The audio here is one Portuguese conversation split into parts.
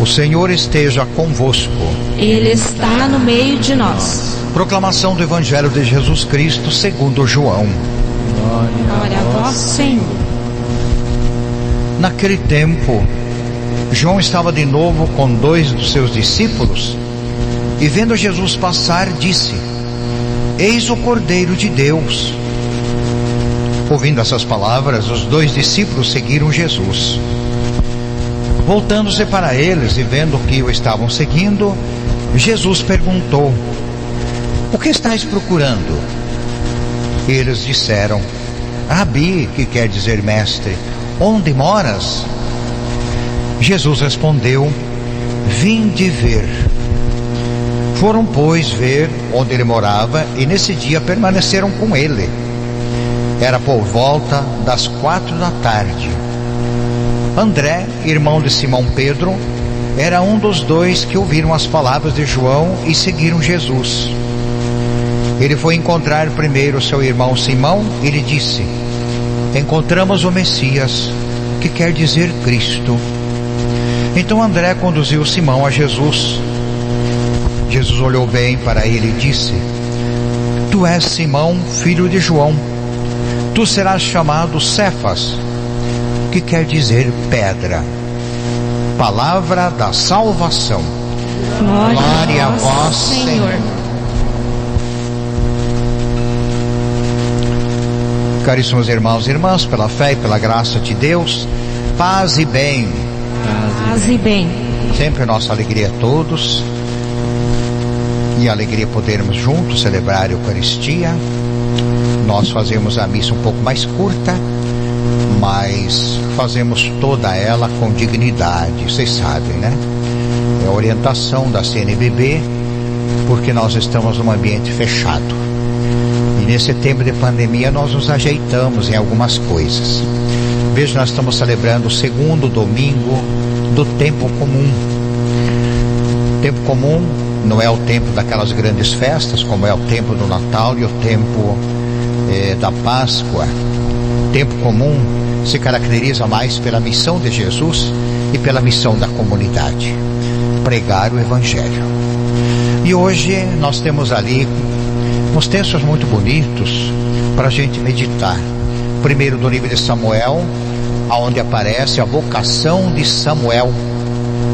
O Senhor esteja convosco. Ele está no meio de nós. Proclamação do Evangelho de Jesus Cristo segundo João. Glória a vós, Senhor. Naquele tempo, João estava de novo com 2 dos seus discípulos, e vendo Jesus passar, disse: Eis o Cordeiro de Deus. Ouvindo essas palavras, os 2 discípulos seguiram Jesus. Voltando-se para eles e vendo que o estavam seguindo, Jesus perguntou: O que estáis procurando? E eles disseram: Rabi, que quer dizer mestre, onde moras? Jesus respondeu: Vinde ver. Foram, pois, ver onde ele morava, e nesse dia permaneceram com ele. Era por volta das 4 da tarde. André, irmão de Simão Pedro, era um dos 2 que ouviram as palavras de João e seguiram Jesus. Ele foi encontrar primeiro seu irmão Simão e lhe disse: Encontramos o Messias, que quer dizer Cristo. Então André conduziu Simão a Jesus. Jesus olhou bem para ele e disse: Tu és Simão, filho de João. Tu serás chamado Cefas, que quer dizer pedra. Palavra da salvação. Glória a vós, Senhor. Caríssimos irmãos e irmãs, pela fé e pela graça de Deus, paz e bem. Paz e bem. Sempre nossa alegria a todos, e a alegria podermos juntos celebrar a Eucaristia. Nós fazemos a missa um pouco mais curta, mas fazemos toda ela com dignidade, vocês sabem, né? É a orientação da CNBB, porque nós estamos num ambiente fechado. E nesse tempo de pandemia nós nos ajeitamos em algumas coisas. Veja, nós estamos celebrando o 2º domingo do tempo comum. Tempo comum não é o tempo daquelas grandes festas, como é o tempo do Natal e o tempo da Páscoa. Tempo comum se caracteriza mais pela missão de Jesus e pela missão da comunidade: pregar o Evangelho. E hoje nós temos ali uns textos muito bonitos para a gente meditar. Primeiro, do livro de Samuel, onde aparece a vocação de Samuel,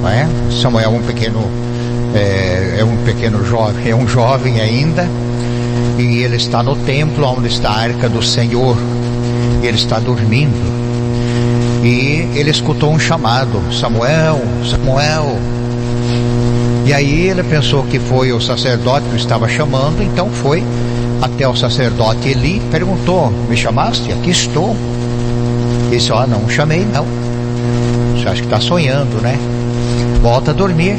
não é? Samuel é um pequeno jovem, é um jovem ainda, e ele está no templo onde está a arca do Senhor. Ele está dormindo e ele escutou um chamado: Samuel, Samuel. E aí ele pensou que foi o sacerdote que o estava chamando, então foi até o sacerdote Eli, perguntou: Me chamaste? Aqui estou. Ele disse: Não chamei não. Você acha que está sonhando, né? Volta a dormir.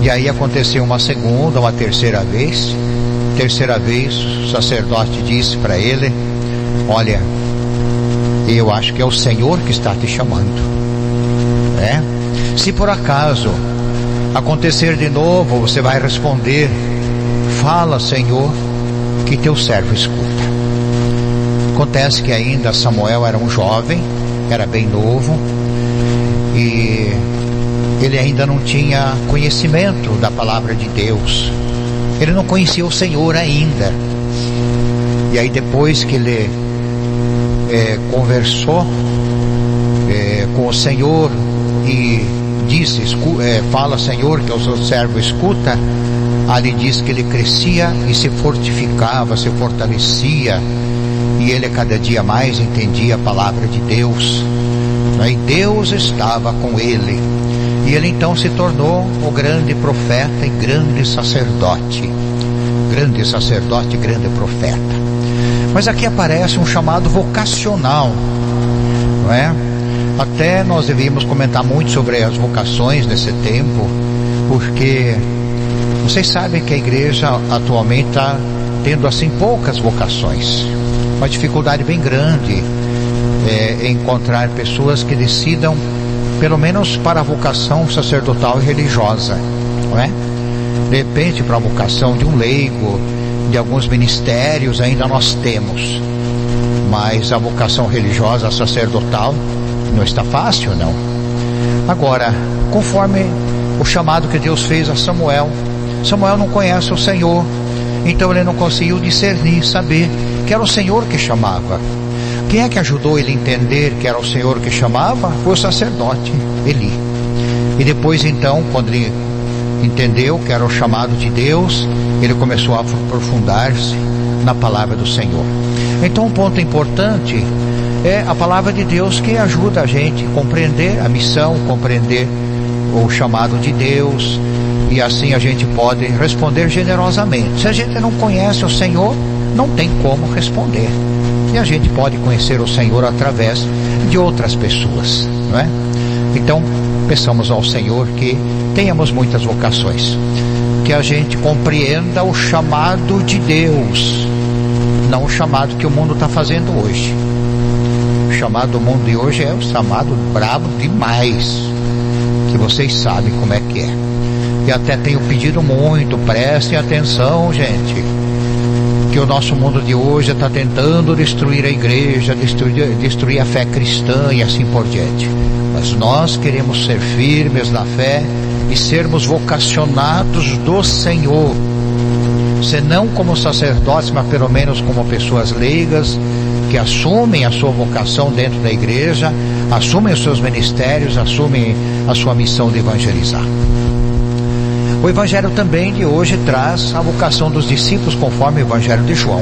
E aí aconteceu uma segunda, uma terceira vez. Terceira vez o sacerdote disse para ele: Olha, eu acho que é o Senhor que está te chamando, né? Se por acaso acontecer de novo, você vai responder: Fala, Senhor, que teu servo escuta. Acontece que ainda Samuel era um jovem, era bem novo, e ele ainda não tinha conhecimento da palavra de Deus. Ele não conhecia o Senhor ainda. E aí, depois que ele conversou com o Senhor e disse: Fala, Senhor, que o seu servo escuta, ali diz que ele crescia e se fortificava, se fortalecia, e ele cada dia mais entendia a palavra de Deus, e Deus estava com ele, e ele então se tornou o grande profeta e grande sacerdote, grande profeta. Mas aqui aparece um chamado vocacional, não é? Até nós devíamos comentar muito sobre as vocações nesse tempo, porque vocês sabem que a igreja atualmente está tendo assim poucas vocações, uma dificuldade bem grande encontrar pessoas que decidam, pelo menos para a vocação sacerdotal e religiosa, não é? De repente, para a vocação de um leigo, de alguns ministérios ainda nós temos, mas a vocação religiosa, sacerdotal, não está fácil, não. Agora, conforme o chamado que Deus fez a Samuel, Samuel não conhece o Senhor, então ele não conseguiu discernir, saber que era o Senhor que chamava. Quem é que ajudou ele a entender que era o Senhor que chamava? Foi o sacerdote Eli. E depois então, quando ele entendeu que era o chamado de Deus, ele começou a aprofundar-se na palavra do Senhor. Então um ponto importante é a palavra de Deus, que ajuda a gente a compreender a missão, compreender o chamado de Deus, e assim a gente pode responder generosamente. Se a gente não conhece o Senhor, não tem como responder. E a gente pode conhecer o Senhor através de outras pessoas, não é? Então, peçamos ao Senhor que tenhamos muitas vocações, que a gente compreenda o chamado de Deus, não o chamado que o mundo está fazendo hoje. O chamado do mundo de hoje é o chamado brabo demais, que vocês sabem como é que é. E até tenho pedido muito, prestem atenção, gente, que o nosso mundo de hoje está tentando destruir a igreja, destruir a fé cristã e assim por diante. Mas nós queremos ser firmes na fé e sermos vocacionados do Senhor, se não como sacerdotes, mas pelo menos como pessoas leigas, que assumem a sua vocação dentro da igreja, assumem os seus ministérios, assumem a sua missão de evangelizar. O evangelho também de hoje traz a vocação dos discípulos, conforme o evangelho de João.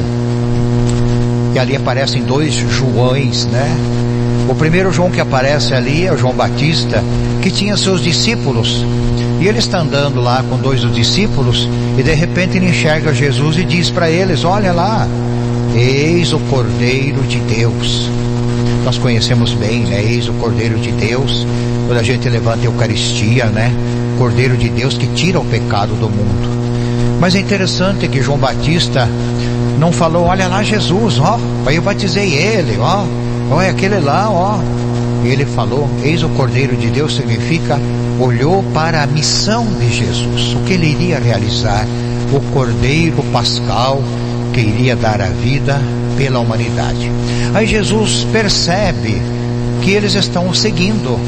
E ali aparecem dois Joões, né? O primeiro João que aparece ali é o João Batista, que tinha seus discípulos, e ele está andando lá com dois dos discípulos, e de repente ele enxerga Jesus e diz para eles: olha lá, eis o Cordeiro de Deus. Nós conhecemos bem, né? Eis o Cordeiro de Deus, quando a gente levanta a Eucaristia, né? Cordeiro de Deus que tira o pecado do mundo. Mas é interessante que João Batista não falou: olha lá Jesus, ó, aí eu batizei ele, ó, é aquele lá, ó. E ele falou: eis o Cordeiro de Deus, significa olhou para a missão de Jesus, o que ele iria realizar, o Cordeiro Pascal que iria dar a vida pela humanidade. Aí Jesus percebe que eles estão seguindo,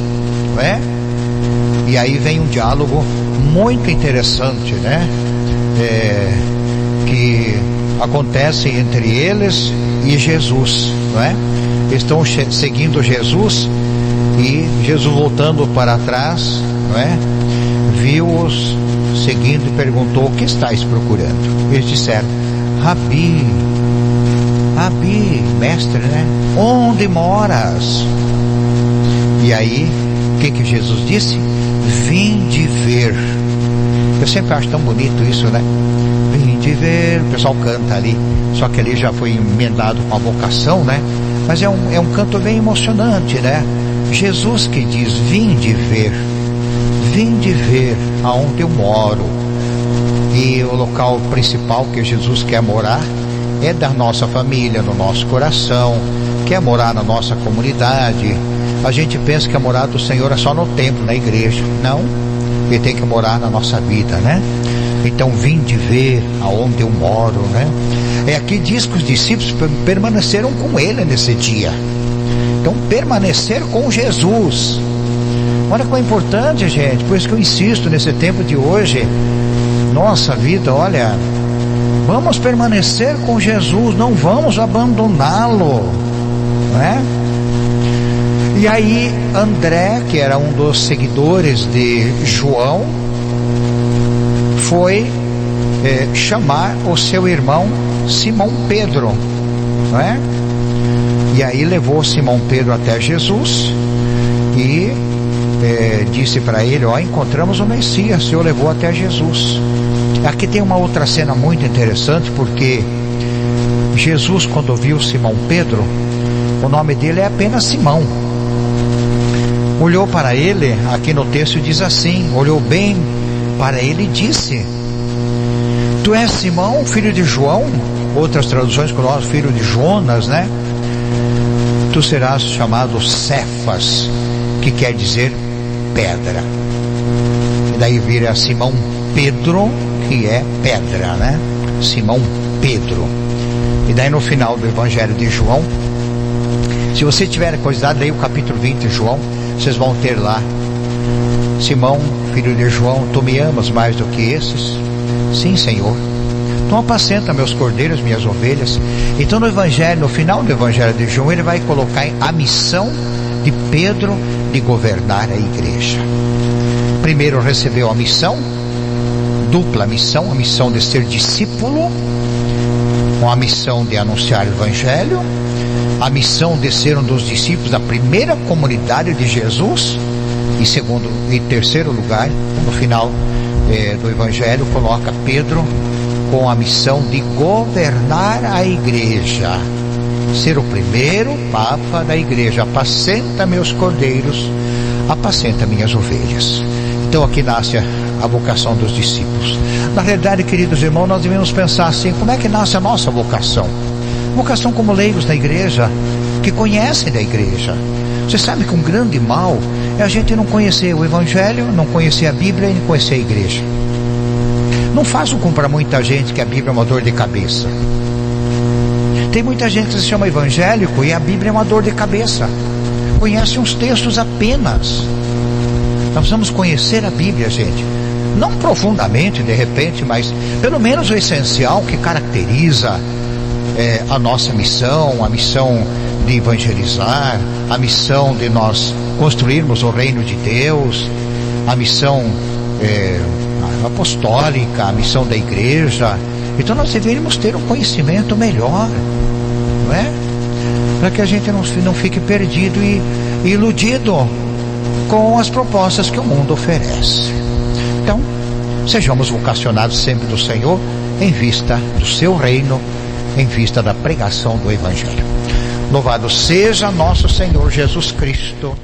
não é? E aí vem um diálogo muito interessante, né? Que acontece entre eles e Jesus, não é? Estão seguindo Jesus, e Jesus, voltando para trás, não é? Viu-os seguindo e perguntou: o que estáis procurando? Eles disseram: Rabi, mestre, né? Onde moras? E aí, o que Jesus disse? Vinde ver. Eu sempre acho tão bonito isso, né? Vinde ver. O pessoal canta ali, só que ali já foi emendado com a vocação, né? Mas é um canto bem emocionante, né? Jesus que diz: vinde ver aonde eu moro. E o local principal que Jesus quer morar é da nossa família, no nosso coração, quer morar na nossa comunidade. A gente pensa que a morada do Senhor é só no templo, na igreja. Não, Ele tem que morar na nossa vida, né? Então, vinde ver aonde eu moro, né? Aqui diz que os discípulos permaneceram com Ele nesse dia. Então, permanecer com Jesus. Olha como é importante, gente. Por isso que eu insisto nesse tempo de hoje, nossa vida, olha, vamos permanecer com Jesus, não vamos abandoná-lo, não é? E aí André, que era um dos seguidores de João, foi chamar o seu irmão Simão Pedro, não é? E aí levou Simão Pedro até Jesus e disse para ele: ó, encontramos o Messias. O Senhor levou até Jesus. Aqui tem uma outra cena muito interessante, porque Jesus, quando viu Simão Pedro, o nome dele é apenas Simão, olhou para ele, aqui no texto diz assim, olhou bem para ele e disse: tu és Simão, filho de João. Outras traduções colocam filho de Jonas, né? Tu serás chamado Cefas, que quer dizer pedra. E daí vira Simão Pedro, que é pedra, né? Simão Pedro. E daí no final do Evangelho de João, se você tiver curiosidade, leia o capítulo 20 de João, vocês vão ter lá Simão, filho de João, tu me amas mais do que esses? Sim, Senhor. Então apacenta meus cordeiros, minhas ovelhas. Então no Evangelho, no final do Evangelho de João, ele vai colocar a missão de Pedro de governar a igreja. Primeiro recebeu a missão, dupla missão, a missão de ser discípulo, com a missão de anunciar o Evangelho, a missão de ser um dos discípulos da primeira comunidade de Jesus, e terceiro lugar, no final do Evangelho, coloca Pedro com a missão de governar a igreja, ser o primeiro papa da igreja. Apacenta meus cordeiros, apacenta minhas ovelhas. Então aqui nasce a vocação dos discípulos. Na realidade, queridos irmãos, nós devemos pensar assim: como é que nasce a nossa vocação? Vocação como leigos da igreja, que conhecem da igreja. Você sabe que um grande mal é a gente não conhecer o Evangelho, não conhecer a Bíblia e não conhecer a igreja. Não façam como para muita gente que a Bíblia é uma dor de cabeça. Tem muita gente que se chama evangélico e a Bíblia é uma dor de cabeça. Conhece uns textos apenas. Nós precisamos conhecer a Bíblia, gente. Não profundamente, de repente, mas pelo menos o essencial que caracteriza a nossa missão, a missão de evangelizar, a missão de nós construirmos o reino de Deus, a missão apostólica, a missão da igreja. Então nós deveríamos ter um conhecimento melhor, não é? Para que a gente não fique perdido e iludido com as propostas que o mundo oferece. Então, sejamos vocacionados sempre do Senhor, em vista do seu reino, em vista da pregação do Evangelho. Louvado seja nosso Senhor Jesus Cristo.